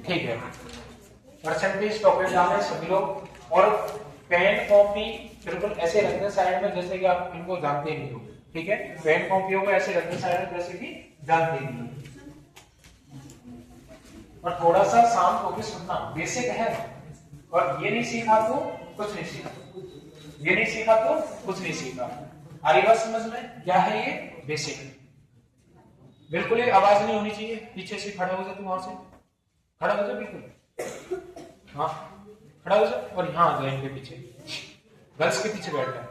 ठीक है, percentage topic जाने सभी लोग। और पेन कॉपी बिल्कुल ऐसे रखने साइड में जैसे कि आप इनको जानते ही नहीं हो, ठीक है। पेन कॉपियों को ऐसे रखने साइड में जैसे कि जानते ही नहीं हो। और थोड़ा सा शांत होकर सुनना, बेसिक है। और ये नहीं सीखा तो कुछ नहीं सीखा, ये नहीं सीखा तो कुछ नहीं सीखा। आ रही बात समझ में? क्या है ये? बेसिक। बिल्कुल ये आवाज नहीं होनी चाहिए, पीछे से खड़ा हो जाए, तुम वहां से खड़ा हो जाए बिल्कुल, हाँ खड़ा हो जाए। और यहाँ आ जाए इनके पीछे, गर्ल्स के पीछे बैठ जाए,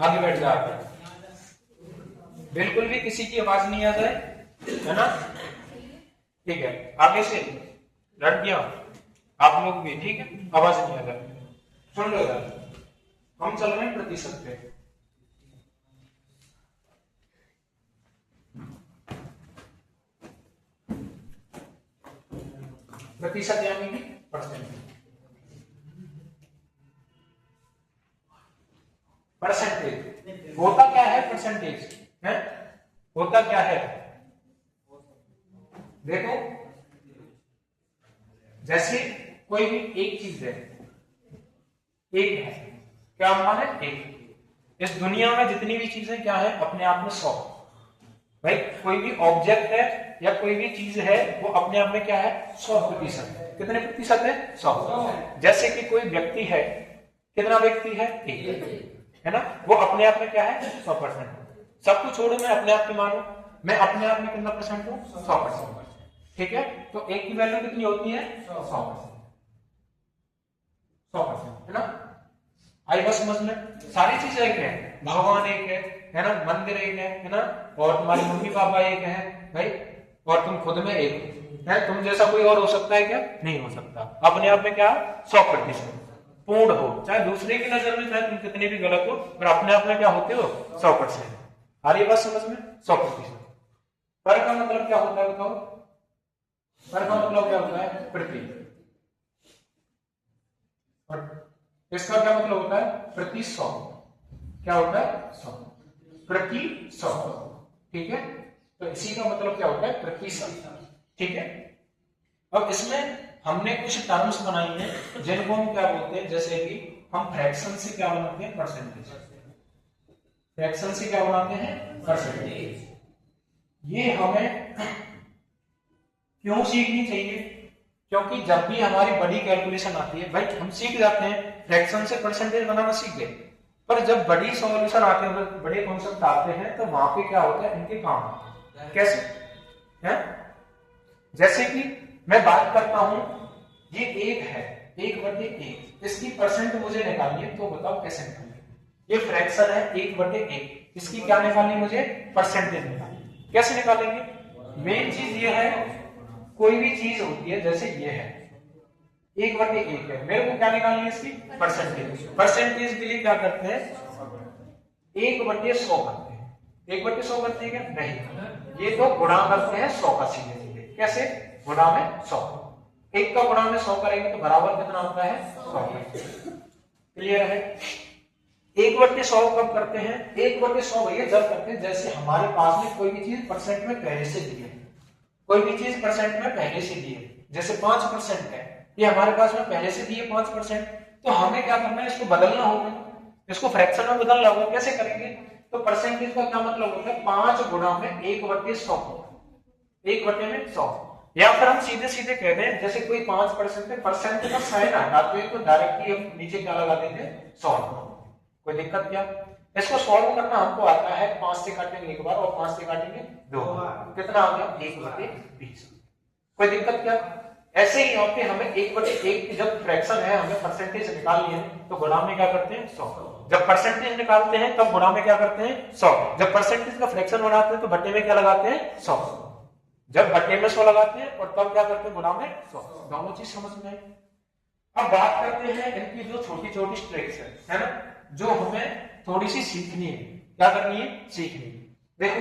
आगे बैठ जाए। बिल्कुल भी किसी की आवाज नहीं आ जाए, है ना? ठीक है, आगे से लड़कियां आप लोग भी, ठीक है, आवाज नहीं आ जाए। सुन लो यार, हम चल रहे हैं प्रतिशत पे। प्रतिशत यानी कि परसेंटेज। परसेंटेज होता क्या है? परसेंटेज है होता क्या है? देखो, जैसे कोई भी एक चीज है, एक है, क्या मान है? एक। इस दुनिया में जितनी भी चीजें क्या है? अपने आप में 100। भाई कोई भी ऑब्जेक्ट है या कोई भी चीज है, वो अपने आप में क्या है? 100%। कितने प्रतिशत है? 100। जैसे कि कोई व्यक्ति है, कितना व्यक्ति है? एक, है ना? वो अपने आप में क्या है? 100%। सब कुछ छोड़ो, मैं अपने आप में मानो, मैं अपने आप में कितना परसेंट हूँ? 100%। ठीक है, तो एक की वैल्यू कितनी होती है? 100%। 100%, है ना? आई बस समझ में? सारी चीजें एक है, भगवान एक है ना? मंदिर एक है ना? और तुम्हारी मम्मी पापा एक है भाई, और तुम खुद में एक है। तुम जैसा कोई और हो सकता है क्या? नहीं हो सकता। अपने आप में क्या? 100% पूर्ण हो। चाहे दूसरे की नजर में चाहे तुम कितने भी गलत हो, पर अपने आप में क्या होते हो? 100%। आ रही बात समझ में? 100%। पर का मतलब क्या होता है बताओ? पर का मतलब क्या होता है? प्रति। और इसका क्या मतलब होता है? प्रति 100। क्या होता है? 100 प्रति 100। ठीक है, तो इसी का मतलब क्या होता है? प्रति 100। ठीक है, अब इसमें हमने कुछ टर्म्स बनाई हैं जिनको हम क्या बोलते हैं, जैसे कि हम फ्रैक्शन से क्या बनाते हैं? परसेंटेज। फ्रैक्शन से क्या बनाते हैं? परसेंटेज। ये हमें क्यों सीखनी चाहिए? क्योंकि जब भी हमारी बड़ी कैलकुलेशन आती है, भाई हम सीख जाते हैं, फ्रैक्शन से परसेंटेज बनाना सीख गए, पर जब बड़ी सॉल्यूशन आते हैं, बड़े कॉन्सेप्ट आते हैं, तो वहां पे क्या होता है? इनके काम आते हैं। कैसे है? जैसे कि मैं बात करता हूं, ये एक है, 1/1, इसकी परसेंट मुझे निकालनी है, तो बताओ कैसे निकालेंगे? ये फ्रैक्शन है 1/1, इसकी क्या निकालनी? मुझे परसेंटेज निकालनी। कैसे निकालेंगे? मेन चीज ये है, कोई भी चीज होती है, जैसे ये है 1/1 है, मेरे को क्या निकालनी है? इसकी परसेंटेज। परसेंटेज के लिए क्या करते हैं? 1/100 करते हैं। 1/100 करते हैं क्या? नहीं, ये तो गुणा करते हैं 100 का सीधे सीधे। कैसे? गुणा में 100। 1 का गुणा में 100 करेंगे तो बराबर कितना होता है? 100। क्लियर है? 1/100 कब करते हैं? 1/100 भैया जब करते हैं जैसे हमारे पास में कोई भी चीज परसेंट में पहले से दी है, कोई भी चीज परसेंट में पहले से दी है। जैसे 5% है, ये हमारे पास में पहले से दी है 5%, तो हमें क्या करना है? इसको बदलना होगा, इसको फ्रैक्शन में बदलना होगा। कैसे करेंगे? तो परसेंटेज का क्या मतलब होता है? 5 गुणा में 1/100, 1/100। या फिर हम सीधे सीधे कह दें, जैसे कोई 5% है, परसेंट का साइन हटाते हैं तो डायरेक्टली हम नीचे क्या लगा देते हैं? 100। कोई दिक्कत क्या? इसको सॉल्व करना हमको आता है, 5 से काटेंगे एक बार और 5 से काटेंगे 2 बार, कितना आ गया? 1/20। कोई दिक्कत क्या? ऐसे ही यहाँ पे हमें 1/1 की जब फ्रैक्शन है, हमें परसेंटेज निकालनी है, तो गुणा में क्या करते हैं? 100। जब परसेंटेज निकालते हैं तब गुणा में क्या करते हैं? 100। जब परसेंटेज का फ्रैक्शन बनाते हैं तो बटे में क्या लगाते हैं? 100। जब बटे में 100 लगाते हैं और तब क्या करते हैं? गुणा में 100। दोनों चीज समझ में आई? अब बात करते हैं इनकी जो छोटी छोटी ट्रिक्स है ना, जो हमें थोड़ी सी सीखनी है। क्या करनी है? सीखनी है। देखो,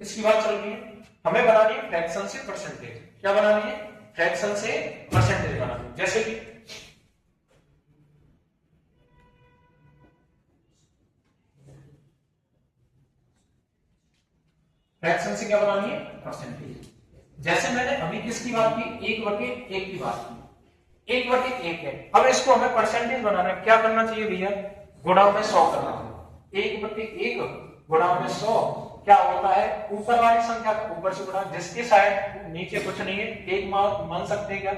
इसकी बात चल रही है, हमें बनानी है फ्रैक्शन से परसेंटेज। क्या बनानी है? फ्रैक्शन से परसेंटेज बनानी है। जैसे कि फ्रैक्शन से क्या बनानी है, परसेंटेज। जैसे मैंने अभी किसकी बात की, 1/1 की बात की, 1/1 है। अब इसको हमें परसेंटेज बनाना है, क्या करना चाहिए भैया, गुणा में 100 करना है। 1/1 गुणा में 100 क्या होता है, ऊपर वाली संख्या का ऊपर से गुणा, जिसकी साइड नीचे कुछ नहीं है, एक मान सकते हैं क्या,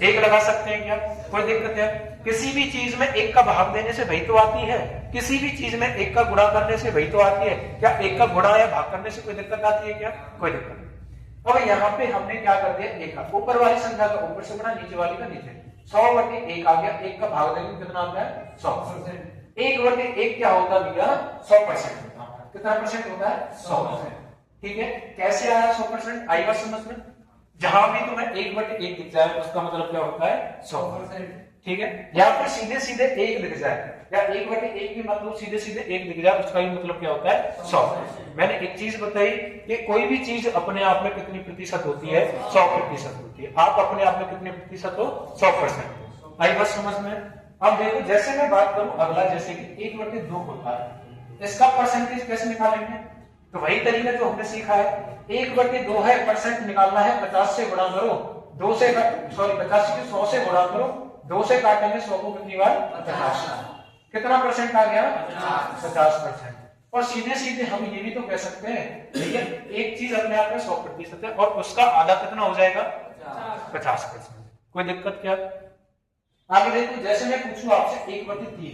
एक लगा सकते हैं क्या, कोई दिक्कत है। किसी भी चीज में एक का भाग देने से वही तो आती है, किसी भी चीज में एक का गुणा करने से वही तो आती है। क्या एक का गुणा या भाग करने से कोई दिक्कत आती है क्या, कोई दिक्कत नहीं। अब यहाँ पे हमने क्या कर दिया, एक का ऊपर वाली संख्या का ऊपर से गुणा, नीचे वाली का नीचे, 100/1 आ गया। एक का भाग देंगे कितना आता है, 100%। 1/1 क्या होता है भैया, 100% होता है। कितना परसेंट होता है, 100%। ठीक है, कैसे आया 100%, आई बात समझ में। जहां भी तुम्हें 1/1 दिख जाए उसका मतलब क्या होता है, 100%। ठीक है, या फिर सीधे सीधे 1 दिख जाए, या 1/1 भी मतलब सीधे सीधे 1 दिख जाए, उसका ही मतलब क्या होता है, 100। मैंने एक चीज बताई कि कोई भी चीज अपने आप में कितनी प्रतिशत होती है, 100% होती है। आप अपने आप में कितने प्रतिशत हो, 100%। आई बात समझ में। अब देखो, जैसे मैं बात करूं अगला, जैसे कि 1/2 होता है, इसका परसेंटेज कैसे निकालेंगे, तो वही तरीका जो हमने सीखा है। 1/2 है, परसेंट निकालना है, 50 से गुणा करो, 2 से 50 के 100 से गुणा करो, 2 से काटेंगे 100 को कितनी बार, 50। कितना परसेंट आ गया, 50%। और सीधे सीधे हम ये भी तो कह सकते हैं भैया एक चीज अपने आप में 100% है और उसका आधा कितना हो जाएगा, 50%। कोई दिक्कत क्या। आगे देखो, जैसे मैं पूछूं आपसे 1/3,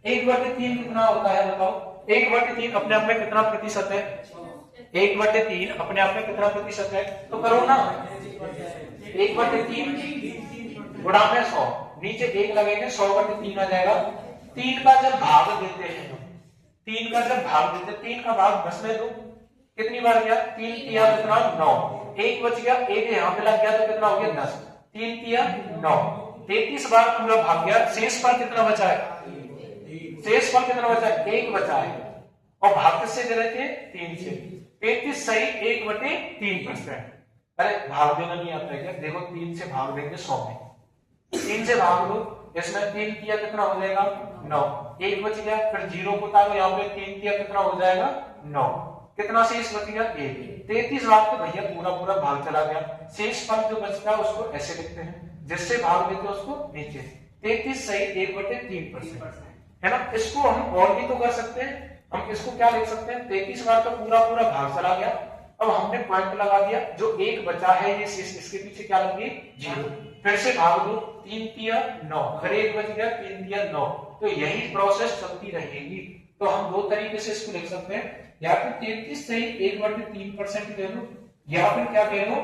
1/3 कितना होता है बताओ। 1/3 अपने आप में कितना प्रतिशत है, 1/3 अपने आप में कितना प्रतिशत है, तो करो ना, 1/3 गुणा में 100, नीचे 1 लगेंगे, 100/3 आ जाएगा। 3 का जब भाग देते हैं, 3 का जब भाग देते हैं, 3 का भाग 10 में दो, कितनी बार गया, 3 तिया कितना 9, 1 बच गया, 1 यहाँ पे लग गया तो कितना हो गया 10, 3 तिया 9, 33 बार पूरा भाग गया। शेष फल कितना बचा है, शेष फल कितना बचा है, 1 बचा है। और भाग किससे दे रहे थे, 3 से। 33 सही 1/3%। अरे भाग देना नहीं आता है क्या, देखो 3 से भाग देंगे 100 में, 3 से भाग दो, इसमें 3 किया कितना हो जाएगा 9, 1 बच गया, फिर 0 को उतारो, यहाँ पे 3 किया कितना हो जाएगा 9, कितना शेष बच गया 1। 33 बार तो भैया पूरा पूरा भाग चला गया। शेष फल जो बचता है उसको ऐसे लिखते हैं, जिससे भाग देते हैं उसको नीचे। 33 सही 1/3% है ना। इसको हम और भी तो कर सकते हैं, हम इसको क्या लिख सकते हैं, 33 बार तो पूरा पूरा भाग चला गया, अब हमने पॉइंट लगा दिया, जो 1 बचा है ये शेष, इसके पीछे क्या लगी 0, फिर से भाग दो, 3 तिया 9, फिर 1 बच गया, 3 तिया 9। तो यही प्रोसेस चलती रहेगी। तो हम दो तरीके से इसको लिख सकते हैं, या फिर 33 सही 1/3% कह लो, या फिर क्या कह लो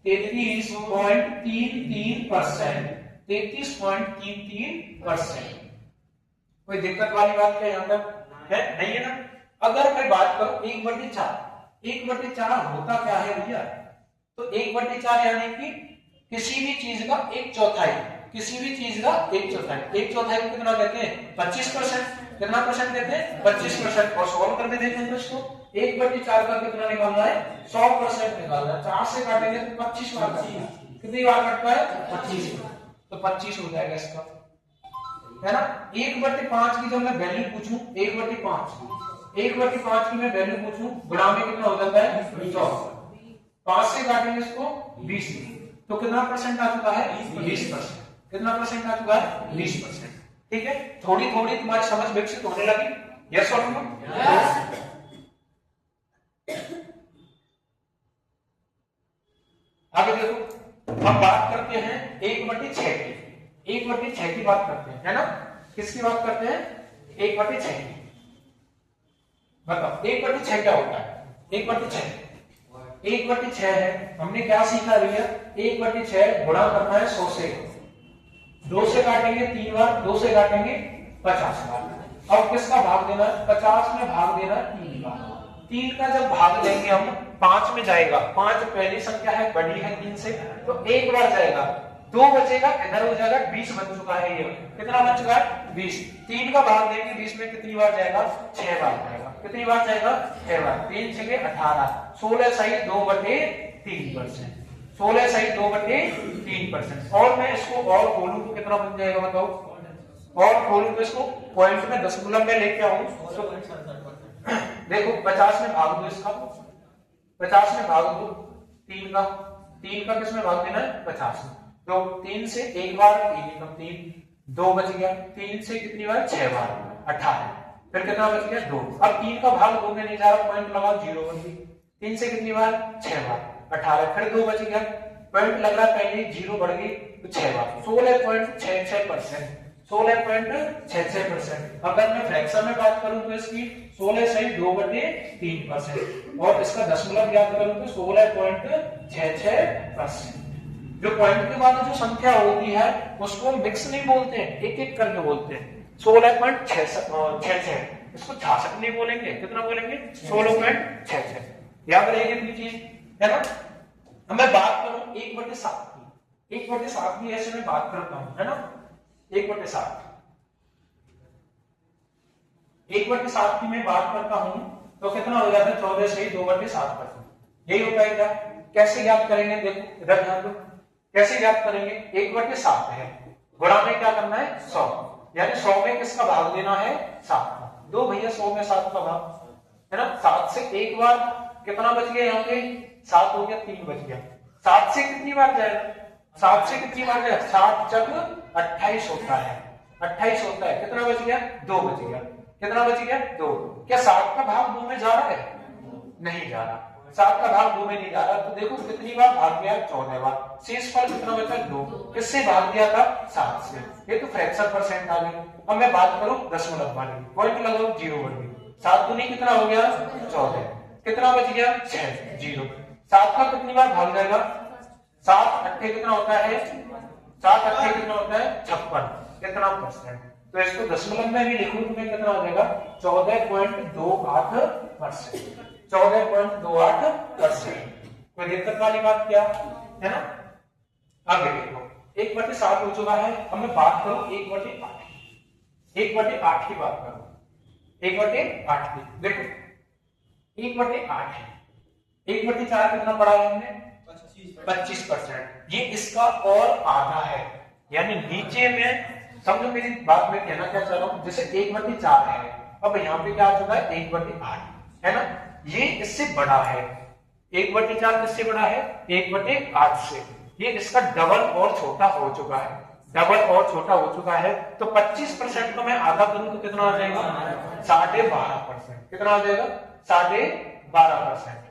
33.33%, 33.33%। कोई दिक्कत वाली बात क्या यहाँ तक है, नहीं है ना। अगर मैं बात करूं 1/4, 1/4 होता क्या है भैया, तो 1/4 यानी कि किसी भी चीज का 1/4, किसी भी चीज का 1/4, 1/4 को कितना कहते हैं 25%। कितना परसेंट कहते हैं 25%। और सॉल्व करके देखें तो इसको 1/4 का कितना निकालना है 100% निकालना है। 4 से काटेंगे तो 25 बार कटता है, कितनी बार कटता है 25, तो 25 हो जाएगा इसका, है ना। 1/5 की जब मैं वैल्यू पूछूं, 1/5 की मैं वैल्यू पूछूं, गुणा में कितना हो जाता है 100, 5 से काटेंगे इसको 20, तो कितना परसेंट आ चुका है 20%। कितना परसेंट आ चुका है 20%। ठीक है, थोड़ी थोड़ी तुम्हारी समझ विकसित होने लगी, यस और नो। आगे देखो, हम बात करते हैं 1/6 की, 1/6 की बात करते हैं, है ना। किसकी बात करते हैं 1/6 की। बताओ 1/6 क्या होता है। 1/6 है, हमने क्या सीखा भैया, 1/6 गुणा करना है 100 से, 2 से काटेंगे 3 बार, 2 से काटेंगे 50 बार। अब किसका भाग देना है, 50 में भाग देना है 3 बार। 3 का जब भाग देंगे हम 5 में जाएगा, 5 पहली संख्या है, बड़ी है 3 से, तो 1 बार जाएगा, 2 बचेगा, इधर हो जाएगा, 20 बन चुका है ये। कितना बन चुका है 20। 3 का भाग देंगे 20 में कितनी बार जाएगा 6 बार जाएगा। कितनी बार जाएगा 6 बार। 3 6 18, 16 सही 2/3%, 16 सही 2/3%। और मैं इसको और खोलूं तो कितना बन जाएगा बताओ, और खोलूं तो इसको पॉइंट में दशमलव में लेके आऊं तो देखो 50 में भाग दो इसका, 50 में भाग दो 3 का किस में भाग देना है 50 में। तो 3 से एक बार 3 2 बच गया, 3 से कितनी बार 6 बार 18, फिर कितना बच गया 2। अब 3 का भाग 2 में नहीं जा रहा, पॉइंट लगाओ 0 बन गई। 3 से कितनी बार 6 बार 18, फिर 2 बच गया, पॉइंट लग रहा पहले 0 बढ़ गई तो 6 बार 16.66%, 16.66%। अगर मैं फ्रैक्शन में बात करूं तो इसकी 16 सही 2/3% और इसका दशमलव याद करूं तो 16.66%। जो पॉइंट के बाद जो संख्या होती है उसको मिक्स नहीं बोलते हैं, एक एक करके बोलते हैं। 16.66, इसको 66 नहीं बोलेंगे, कितना बोलेंगे 16.66। याद रहेगी अपनी चीज, है ना। अब मैं बात करूं 1/7 की, 1/7 की ऐसे मैं बात करता हूं, है ना। 1/7 की मैं बात करता हूं तो कितना हो जाता है 14 से 2/7%। यही होता है क्या, कैसे याद करेंगे, देखो इधर ध्यान दो, कैसे याद करेंगे। 1/7 है, गुणा में क्या करना है 100, यानी 100 में किसका भाग देना है 7 का। दो भैया 100 में 7 का भाग, है ना। 7 से एक बार कितना बच गया, यहाँ पे 7 हो गया, 3 बच गया। 7 से कितनी बार जाएगा, 7 से कितनी बार जाएगा, 7 चक 28 होता है, 28 होता है, कितना बच गया 2 बच गया, कितना बच गया 2। क्या 7 का भाग 2 में जा रहा है, नहीं जा रहा, 7 का भाग 2 में नहीं जा रहा। तो देखो कितनी बार भाग गया 14 बार, शेष फल कितना बचा 2, किससे भाग दिया था 7 से। ये तो फ्रैक्शन परसेंट आ गई। अब मैं बात करूं दशमलव वाली, पॉइंट लगाओ 0 बन गई, 7 दूनी कितना हो गया 14, कितना बच गया 6 0। 7 का कितनी बार भाग जाएगा, 7 अट्ठे कितना होता है, 7 अट्ठे कितना होता है 56, कितना %। तो इसको दशमलव में भी लिखूं तो कितना हो जाएगा 14.28%, 14.28%। कोई दिक्कत वाली बात क्या है ना। आगे देखो 1/7 हो चुका है। अब मैं बात करूं 1/8, 1/8 की बात करूं, 1/8 की। देखो 1/8 है, 1/4 कितना पढ़ा है हमने 25%। ये इसका और आधा है, यानी नीचे में समझो मेरी बात में कहना क्या चाह रहा हूं, जैसे 1/4 है, अब यहाँ पे क्या आ चुका है 1/8, है ना। ये इससे बड़ा है, 1/4 किससे बड़ा है 1/8 से। ये इसका डबल और छोटा हो चुका है, डबल और छोटा हो चुका है। तो 25% को मैं आधा करूं तो कितना आ जाएगा 12.5%, कितना आ जाएगा 12.5%,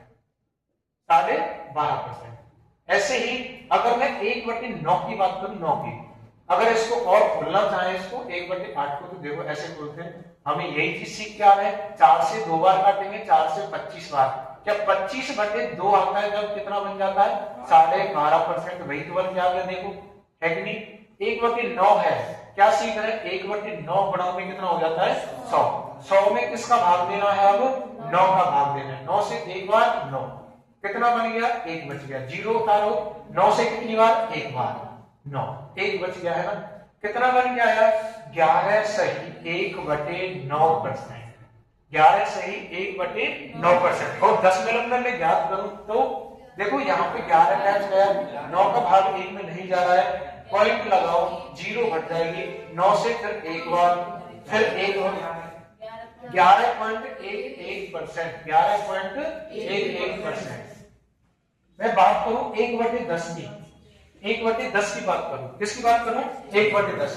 12.5%। ऐसे ही अगर मैं 1/9 की बात करूं, 9 की, अगर इसको और खोलना चाहे इसको 1/8 को, तो देखो ऐसे खोलते हैं, हमें यही चीज सीख क्या है, 4 से 2 बार काटेंगे, 4 से 25 बार, क्या 25/2 आता है, जब कितना बन जाता है 12.5%। वही तो बन गया, देखो है कि नहीं। 1/9 है, क्या सीख रहे हैं 1/9 गुणा में कितना हो जाता है 100, 100 में किसका भाग देना है, अब 9 का भाग देना है। 9 से एक बार 9, कितना बन गया 1 बच गया, 0 उतारो, 9 से कितनी बार एक बार 9, 1 बच गया, है ना। कितना बन गया यार 11 सही 1/9%, 11 सही 1/9%। और दशमलव में मैं ज्ञात करूं तो देखो यहाँ पे 11 कैच गया, 9 का भाग 1 में नहीं जा रहा है, पॉइंट लगाओ 0 घट जाएगी, 9 से फिर एक बार, फिर 1 हो गया 11.11%, 11.11%। मैं बात करूं 1/10 की, 1/10 की बात करूं, किसकी बात करूं 1/10।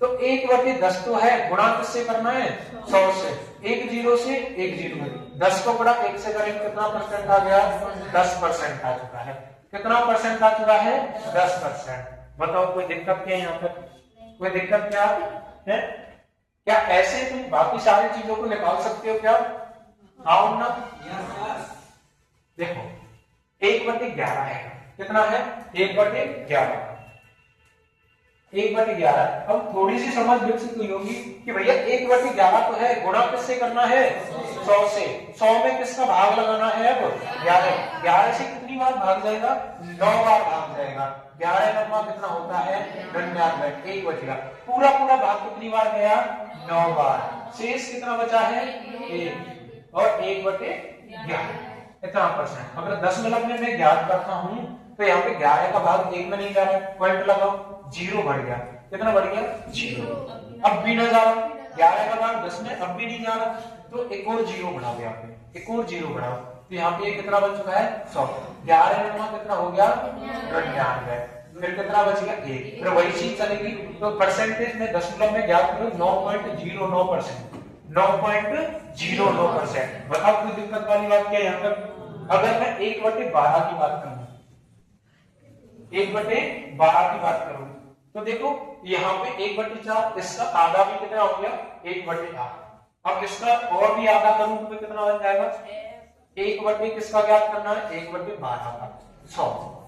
तो 1/10 तो है, गुणा किससे करना है 100 से, 1 0 से 1 0, 10 को गुणा 1 से करेंगे कितना % आ गया 10% आ चुका है, कितना % आ चुका है 10%। बताओ कोई दिक्कत क्या है यहाँ पर, कोई दिक्कत क्या है, क्या ऐसे तुम बाकी सारी चीजों को निकाल सकते हो क्या, आओ ना। देखो 1/11 है, कितना है 1/11, 1/11। अब थोड़ी सी समझ विकसित हुई होगी कि भैया 1/11 तो है, गुणा किससे करना है 100 से, 100 में किसका भाग लगाना है अब 11, 11 से कितनी बार भाग जाएगा 9 बार भाग जाएगा, 11 9 कितना होता है 99, 1 बच गया। पूरा पूरा भाग कितनी बार गया 9 बार, शेष कितना बचा है 1 और 1/11 इतना %। अगर दशमलव में मैं ज्ञात करता हूं तो यहाँ पे 11 का भाग 1 में नहीं जा रहा है, पॉइंट लगाओ 0 बढ़ गया, कितना बढ़ गया 0, अब भी ना जा रहा, 11 का भाग 10 में अब भी नहीं जा रहा, तो एक और 0 बढ़ाओ, यहाँ पे एक और 0 बढ़ाओ, तो यहाँ पे कितना बन चुका है 100। 11 में कितना हो गया 99, फिर कितना बच गया 1। फिर वही चीज चलेगी तो परसेंटेज में दशमलव में ज्ञात करो 9.09%। 9.09%। बताओ कोई दिक्कत वाली बात क्या है यहाँ पर? अगर मैं 1/12 की बात करूं, 1/12 की बात करूं तो देखो यहाँ पे 1/4, इसका आधा भी कितना हो गया 1/8। अब इसका और भी आधा करूं तो कितना बन जाएगा 1/ किसका ज्ञात करना है 1/12 का 100।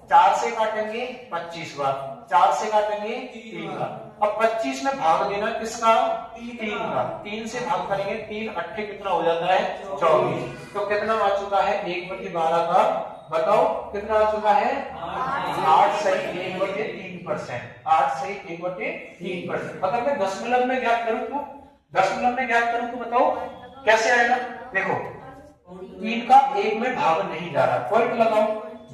4 से काटेंगे 25 बार, 4 से काटेंगे 3 बार। अब 25 में भाग देना किसका 3 का, 3 से भाग करेंगे 3 अट्ठे कितना हो जाता है 24। तो कितना आ चुका है 1/12 का, बताओ कितना आ चुका है 8 सही 1/3%। 8 सही 1/3%। अगर मैं दशमलव में ज्ञात करूं तो, दशमलव में ज्ञात करूं तो बताओ कैसे आएगा? देखो 3 का 1 में भाग नहीं जा रहा, पॉइंट लगाओ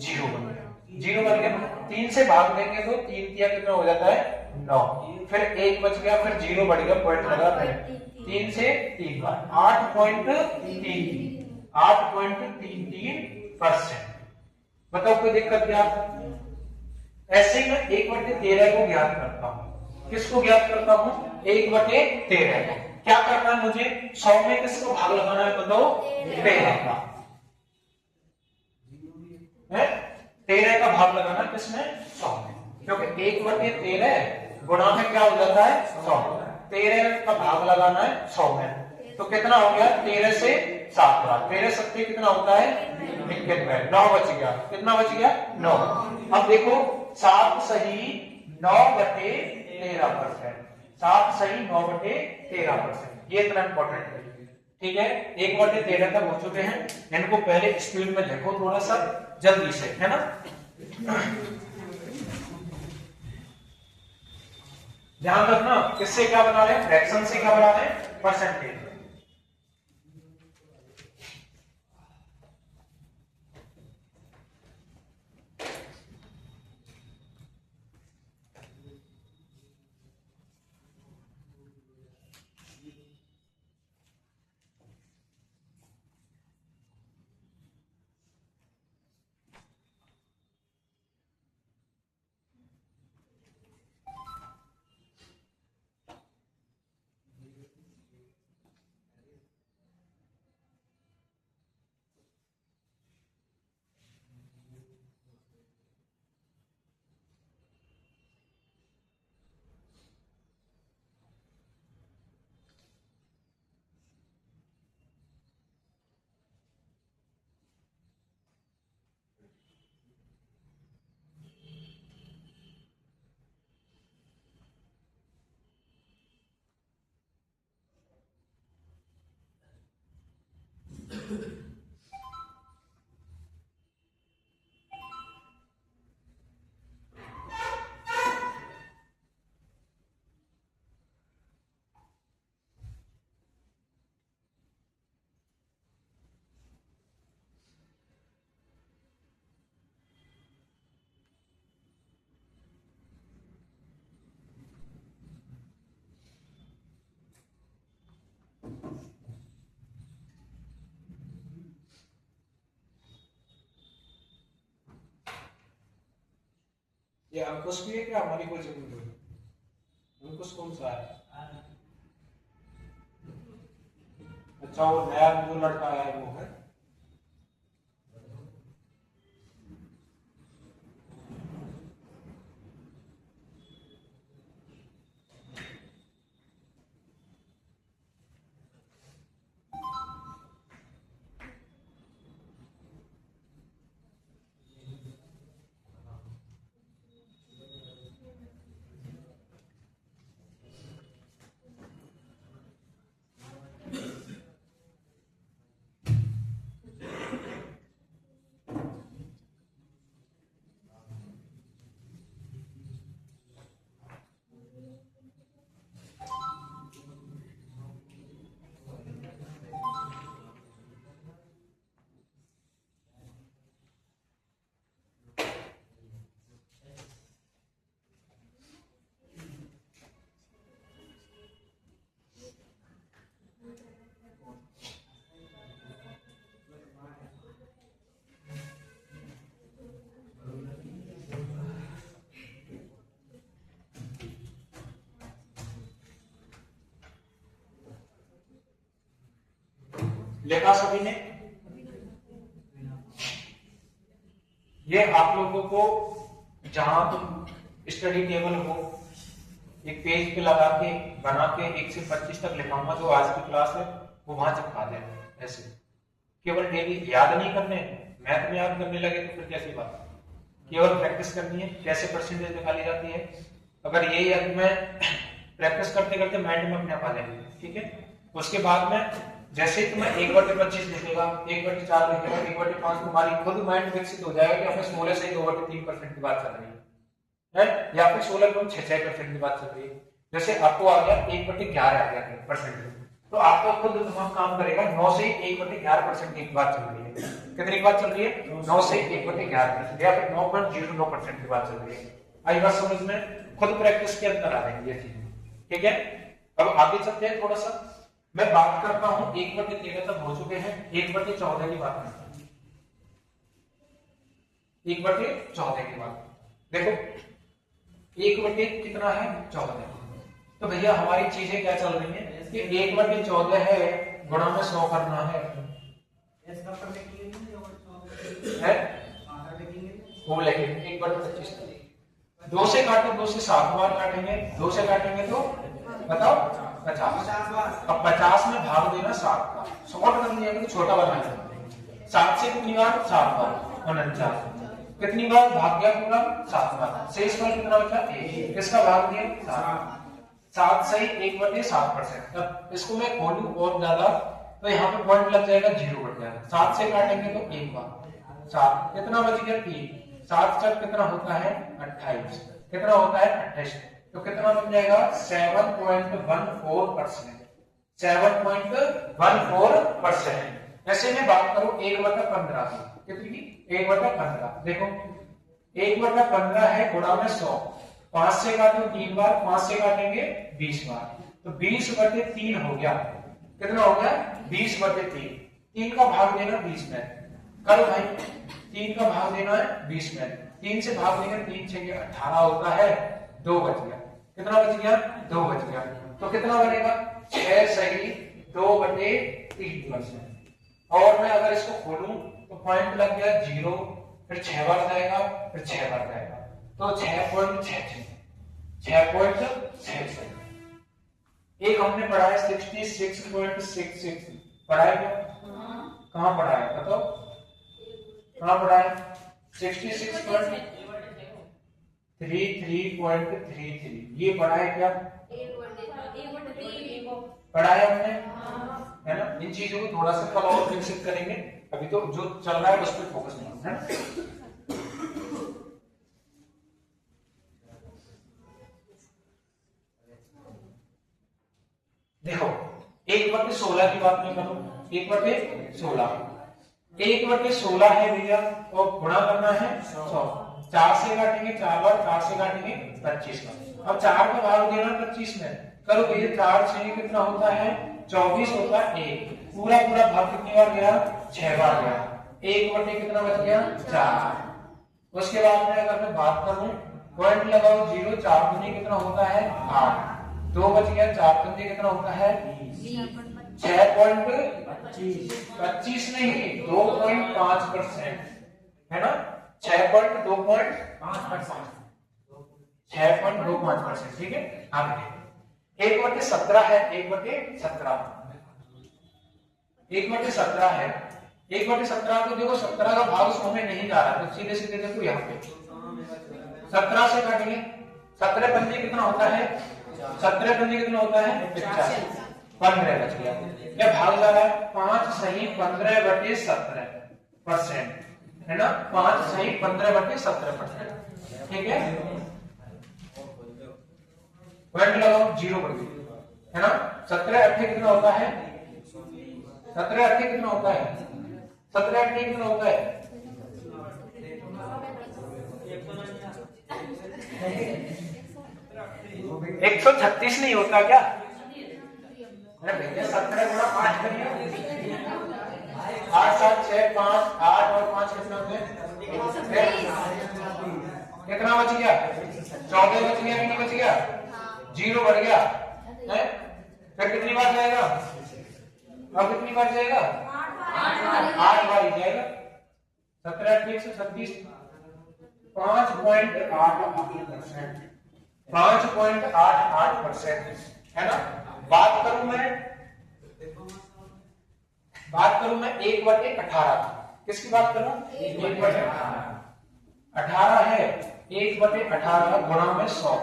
0 बन गया, 0 बन गया। 3 से भाग देंगे तो 3 किया कितना हो जाता है 9, फिर 1 बच गया, फिर 0 बढ़ गया, पॉइंट लगा 3 से 3 बार 8.33, 8.33%। बताओ कोई दिक्कत क्या? ऐसे ही मैं 1/13 को ज्ञात करता हूं। किसको ज्ञात करता हूं 1/13 को। क्या करना है मुझे 100 में किसको भाग लगाना है बताओ 13 का है, 13 का भाग लगाना किसमें 100 में, क्योंकि 1/13 गुणा में क्या हो जाता है 100। 13 का भाग लगाना है 100 में, तो कितना हो गया 13 से 7 बार, 13 सत्ते कितना होता है 91। 9 बच गया, कितना बच गया 9। अब देखो 7 सही 9/13%। 7 सही 9/13%। ये इतना इंपॉर्टेंट है, ठीक है। 1/13 तक हो चुके हैं, इनको पहले स्पीड में देखो थोड़ा सा जल्दी से, है ना। ध्यान रखना किससे क्या बना रहे हैं, फ्रैक्शन से क्या बना रहे हैं, परसेंटेज। ये अंकुश भी है क्या, हमारी कोई जमीन है? अंकुश कौन सा है? अच्छा वो नया जो लड़का आया है वो है। लिखा सभी ने? ये आप लोगों को जहां तुम स्टडी टेबल हो एक पेज पे लगा के बना के 1 से 25 तक लिखाऊंगा, जो आज की क्लास है वो वहां चिपका देना। ऐसे केवल डेली याद नहीं करने, मैथ में याद करने लगे तो फिर कैसी बात, केवल प्रैक्टिस करनी है कैसे परसेंटेज निकाली जाती है। अगर ये याद मैं प्रैक्टिस करते करते माइंड में अपने आप आ जाएगी, ठीक है। उसके बाद में जैसे ही तुम्हें 1/25 लिखेगा, 1/4 लिखेगा, 1/5 तुम्हारी खुद माइंड विकसित हो जाएगा कि हमें 16 से 2/3% की बात चल रही है, या फिर 16.66% की बात चल रही है। जैसे आपको आ गया 1/11 आ गया परसेंट, तो आपको खुद दिमाग काम करेगा 9 से 1/11% की बात चल रही है। कितनी की बात चल रही है? 9 से 1/11% या फिर 9.09% की बात चल रही है। आई बात समझ में? खुद प्रैक्टिस के अंदर आ जाएंगे ये चीजें, ठीक है। अब आगे चलते हैं थोड़ा सा, मैं बात करता हूं 1/13 तक हो चुके हैं, 1/14 की बात करते हैं। 1/14 की बात देखो, 1/ कितना है? 14। तो भैया हमारी चीजें क्या चल रही है कि 1/14 है गुणा में 100 करना है, वो लेकिन 1/25 2 से काटे, 2 से 7 बार काटेंगे, 2 से काटेंगे तो बताओ 50। अब 50 में भाग देना 7 का, शॉर्ट कर लिया तो छोटा बना लेंगे। 7 से कितनी बार? 7 बार, 49। कितनी बार भाग गया पूरा? 7 बार। शेष बार कितना बचा? 1। किसका भाग दिया? 7 से 1/7%। अब इसको मैं खोलूं और ज्यादा तो यहाँ पे पॉइंट लग जाएगा, 0 बढ़ जाएगा। 7 से काटेंगे तो 1 बार, 7 कितना बच गया? 3। 7 चक कितना होता है? 28। कितना होता है? 28। तो कितना बन जाएगा? 7.14%। 7.14%। ऐसे में बात करो 1/15 की, कितनी की? 1/15। देखो 1/15 है गुणा में 100, 5 से काटो 3 बार, 5 से काटेंगे 20 बार, तो 20/3 हो गया। कितना हो गया? 20/3। 3 का भाग देना 20 में, करो भाई, 3 का भाग देना है 20 में, 3 से भाग देंगे 3 6 18 होता है, 2 बच गया। कितना बच गया? 2 बच गया। तो कितना बनेगा? 6 सही 2/3%। और मैं अगर इसको खोलूं तो पॉइंट लग गया 0, फिर 6 बार जाएगा, फिर 6 बार जाएगा, तो 6.66। 6.66। एक हमने पढ़ा है 66.66, पढ़ा है क्या? कहां पढ़ा है बताओ, कहां पढ़ा है? 66.33.33 ये पढ़ा है क्या? पढ़ा है हमने, है ना। इन चीजों को थोड़ा सा कल और विकसित करेंगे, अभी तो जो चल रहा है उस पर फोकस नहीं है। देखो 1/16 की बात नहीं करूं, 1/16, 1/16 है भैया, और गुणा करना है 100। 4 से काटेंगे 4 बार, 4 से काटेंगे 25 बार। अब 4 का भाग देना 25 में, करो भैया, 4 6 कितना होता है? 24 होता है। 1 पूरा पूरा भाग कितनी बार गया? 6 बार गया। 1/, कितना बच गया? 4। उसके बाद में अगर मैं बात करूं, पॉइंट लगाओ 0, 4 दूनी कितना होता है? 8, 2 बच गया, 4 दूनी कितना होता है? 6.25 नहीं, 2.5% है ना, 6.25%, 6.25%, ठीक है। आगे 1/17 है, 1/17, 1/17 है। 1/17 तो देखो 17 का भाग 100 में नहीं जा रहा, तो सीधे सीधे देखो यहाँ पे 17 से काटेंगे, 17 पंजे कितना होता है? 17 पंजे कितना होता है? 50, 15 बच गया। क्या भाग जा रहा है? 5 सही 15/17%, है ना, 5 सही 15/17%, ठीक है। पॉइंट लगाओ 0 बढ़ गई, है ना। 17 8 कितना होता है? 17 8 कितना होता है? 17 8 कितना होता है? 136 नहीं होता क्या? अरे भैया 17 गुणा 5 करिए, 8 7 6 5, 8 और 5 कितना होते हैं? कितना बच गया? 14 बच गया कि नहीं बच गया? 0 बढ़ गया है। फिर कितनी बार जाएगा? अब कितनी बार जाएगा? 8 बार ही जाएगा। 17 1 36 5.88%, 5.88% है ना। बात करूं मैं 1/18 की। किसकी बात करूं? 1/18 है। 1/18 गुणा में 100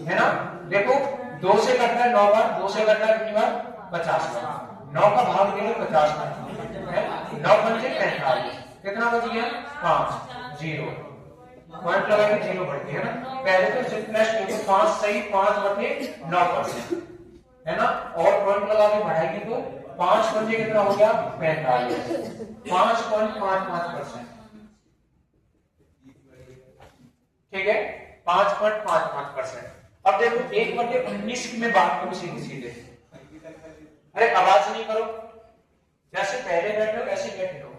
है ना। देखो 2 से कटता है 9 बार, 2 से कटता है कितनी बार? 50 बार। 9 का भाग दे दो 50 बार, 9 पंजे 45, कितना बच गया? 5 0 पॉइंट लगा के 0 बढ़ गया है ना। पहले तो सिंपलेस्ट 5 सही 5/9% है ना, और पॉइंट लगा के बढ़ाएंगे तो 5 पंजे कितना हो गया? 45, 5.55%। ठीक है, 5.55%। अब देखो 1/19 की मैं बात करूं सीधे। अरे आवाज नहीं करो, जैसे पहले बैठो ऐसे बैठे रहो।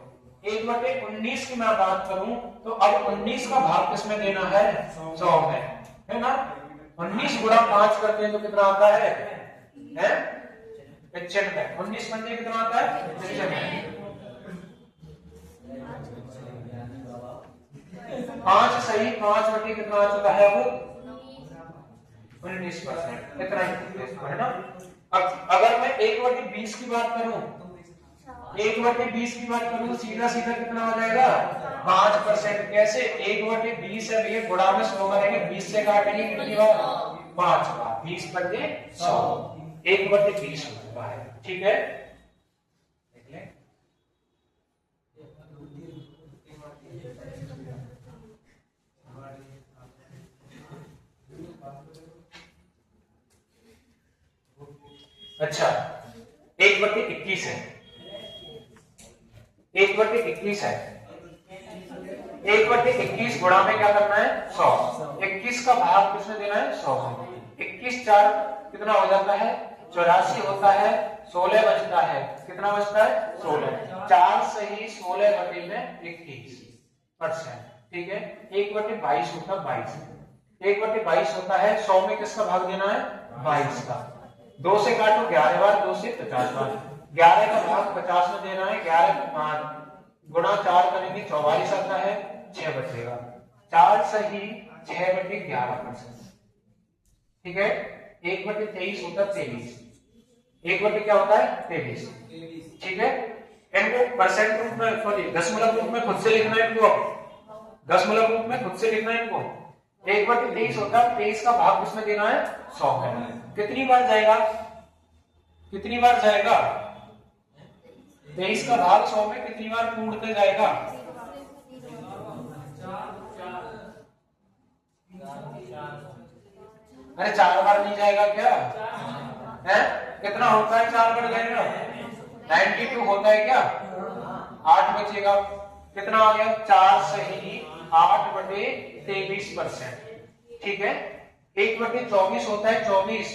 1/19 की मैं बात करूं तो अब 19 का भाग किसमें देना है? 100 में, है ना। 19 गुणा 5 करते हैं तो कितना आता है? 95। 19 पंजे कितना आता है? 95। 5 सही 5 कितना आ चुका है वो? 19%, इतना ही है ना। अब अगर मैं 1/20 की बात करूं, 1/20 की बात करूं तो सीधा कितना हो जाएगा? 5%। कैसे? 1/20 है भैया, गुणा में 100 करेंगे, 20 से काटेंगे कितनी बार? 5 बार। 20 पंजे 100, 1/20 होता है। ठीक है, देख ले। अच्छा 1/21 है, 1/21 है। 1/21 गुणा में क्या करना है? 100। 21 का भाग किसमें देना है? 100 में। 21 4 कितना हो जाता है? 84 होता है। 16 बचता है, कितना बचता है? 16। 4 सही 16/21%। ठीक है, 1/22 होता है 22। 1/22 होता है। 100 में किसका भाग देना है? 22 का। 2 से काटो 11 बार, 2 से 50 बार। 11 का भाग 50 में देना है। 11 गुणा 4 करेंगे 44 आता है, 6 बचेगा। 4 सही 6/11%। ठीक है, 1/23 होता है 23। 1/, क्या होता है? 23। ठीक है, इनको परसेंट रूप में, सॉरी दशमलव रूप में खुद से लिखना है इनको। दशमलव रूप में खुद से लिखना है इनको। 1/23 होता है, 23 का भाग किसमें देना है? 100 में। कितनी बार जाएगा? 23 का भाग 100 में कितनी बार पूर्णतः जाएगा? अरे 4 बार नहीं जाएगा क्या? है कितना होता है? 4 बार जाएगा। 92 होता है क्या? 8 बचेगा, कितना आ गया? 4 सही 8/23%। ठीक है, 1/24 होता है 24।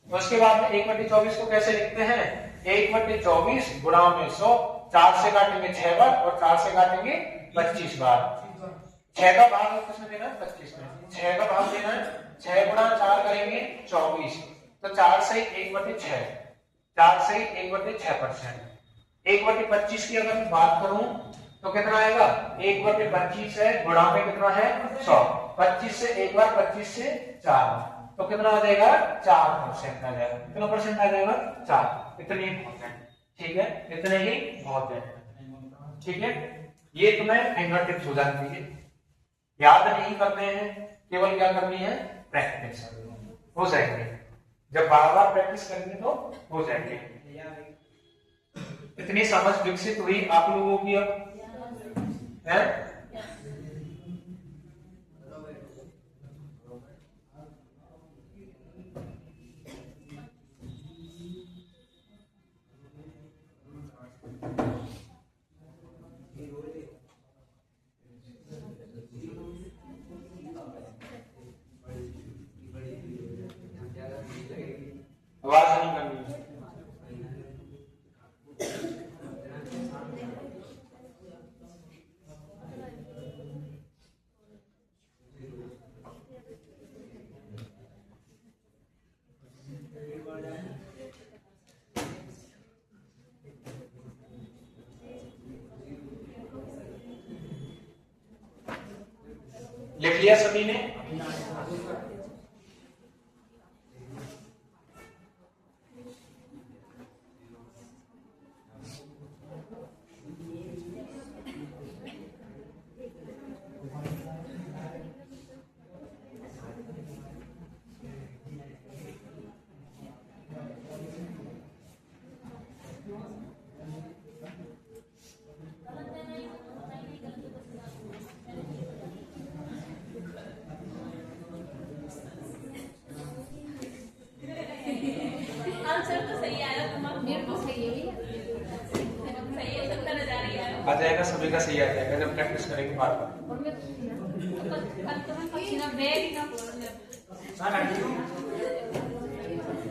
उसके बाद में 1/24 को कैसे लिखते हैं? 1/24 गुणा में 100। 4 से काटेंगे 6 बार और 4 से काटेंगे 25 बार। 6 का भाग किसमें देना है? 25 में। 6 का भाग देना है, 6 गुणा 4 करेंगे 24, तो 4 से 1/6, 4 से 1/6%। 1/25 की अगर मैं बात करूं तो कितना आएगा? 1/25 है, गुणा में कितना है? 100। 25 से एक बार, 25 से 4 तो कितना आ जाएगा? 4% आ जाएगा। कितना परसेंट आ जाएगा? 4। इतने ही बहुत है। ठीक है, इतने ही बहुत है। ठीक है, ये तुम्हें फिंगर टिप्स हो जाती है। याद नहीं करने हैं, केवल क्या करनी है? प्रैक्टिस। हो जाएंगे, जब बार बार प्रैक्टिस करेंगे तो हो जाएंगे। इतनी समझ विकसित हुई आप लोगों की अब है? आवाज नहीं करनी है। लिख लिया सभी ने? आ जाएगा, सभी का सही आ जाएगा जब प्रैक्टिस करेंगे बार बार।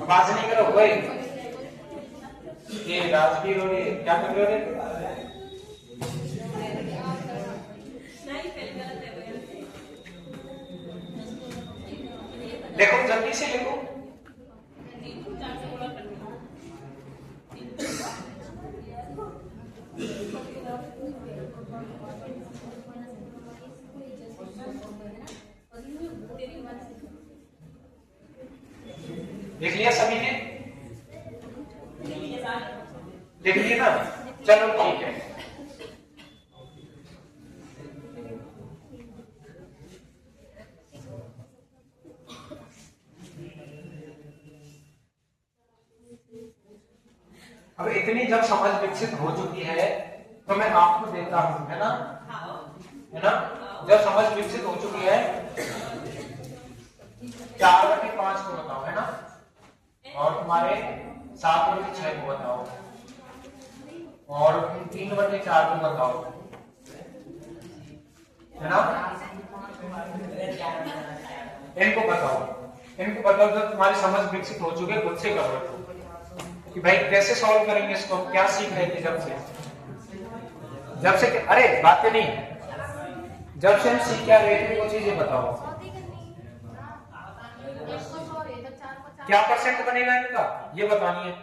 आवाज नहीं करो भाई, ये राजवीर और ये क्या कर रहे हो? देखो जल्दी से लिखो। लिख लिया सभी ने? लिख लिया ना? चलो ठीक है। अब इतनी जब समझ विकसित हो चुकी है तो मैं आपको देता हूं, है ना? है ना? जब समझ विकसित हो चुकी है 4/5 को बताओ, है ना? और तुम्हारे 7/6 को बताओ और 3/4 को बताओ, है ना? इनको बताओ, इनको बताओ। जब तुम्हारी समझ विकसित हो चुकी है खुद से करो कि भाई कैसे सॉल्व करेंगे इसको, क्या सीख रहे थे जब से अरे बातें नहीं, जब से हम सीख क्या रहे थे वो चीजें बताओ। क्या परसेंट बनेगा इनका ये बतानी है।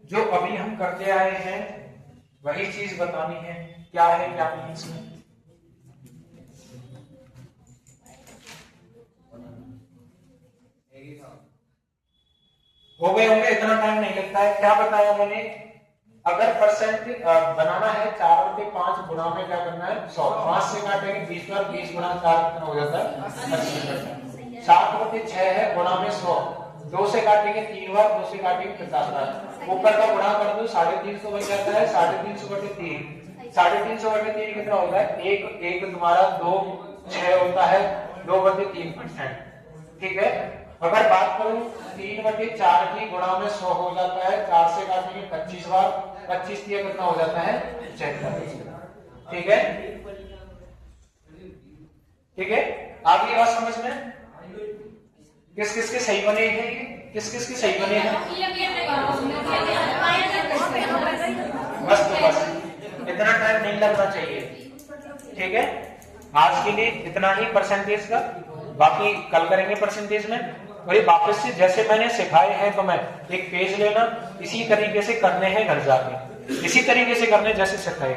जो अभी हम करते आए हैं वही चीज बतानी है, क्या है क्या नहीं इसमें। हो गए होंगे, इतना टाइम नहीं लगता है। क्या बताया मैंने? अगर परसेंट बनाना है 4/5 गुणा में क्या करना है 100, 5 से काटेंगे 20 बार, 20 गुणा 4 कितना हो जाता है 80। 7/6 है गुणा में 100, 2 से काटेंगे 3 बार, 2 से काटेंगे 50 बार, ऊपर का गुणा कर दो 350 बन जाता है। 350/3, 350/3 कितना होता है? एक तुम्हारा 2 6 होता है, 2/3%। ठीक है। अगर बात करूं 3/4 की गुणा में 100 हो जाता है, 4 से काटेंगे 25 बार, 25 दिया कितना हो जाता है 76। ठीक है, ठीक है। आगे बात समझ में? किस किस के सही बने हैं? किस किस के सही बने हैं? बस तो बस इतना टाइम नहीं लगना चाहिए। ठीक है, आज के लिए इतना ही परसेंटेज का, बाकी कल करेंगे परसेंटेज में। और ये वापस से जैसे मैंने सिखाए हैं तो मैं एक पेज लेना, इसी तरीके से करने हैं घर जाके, इसी तरीके से करने जैसे सिखाए।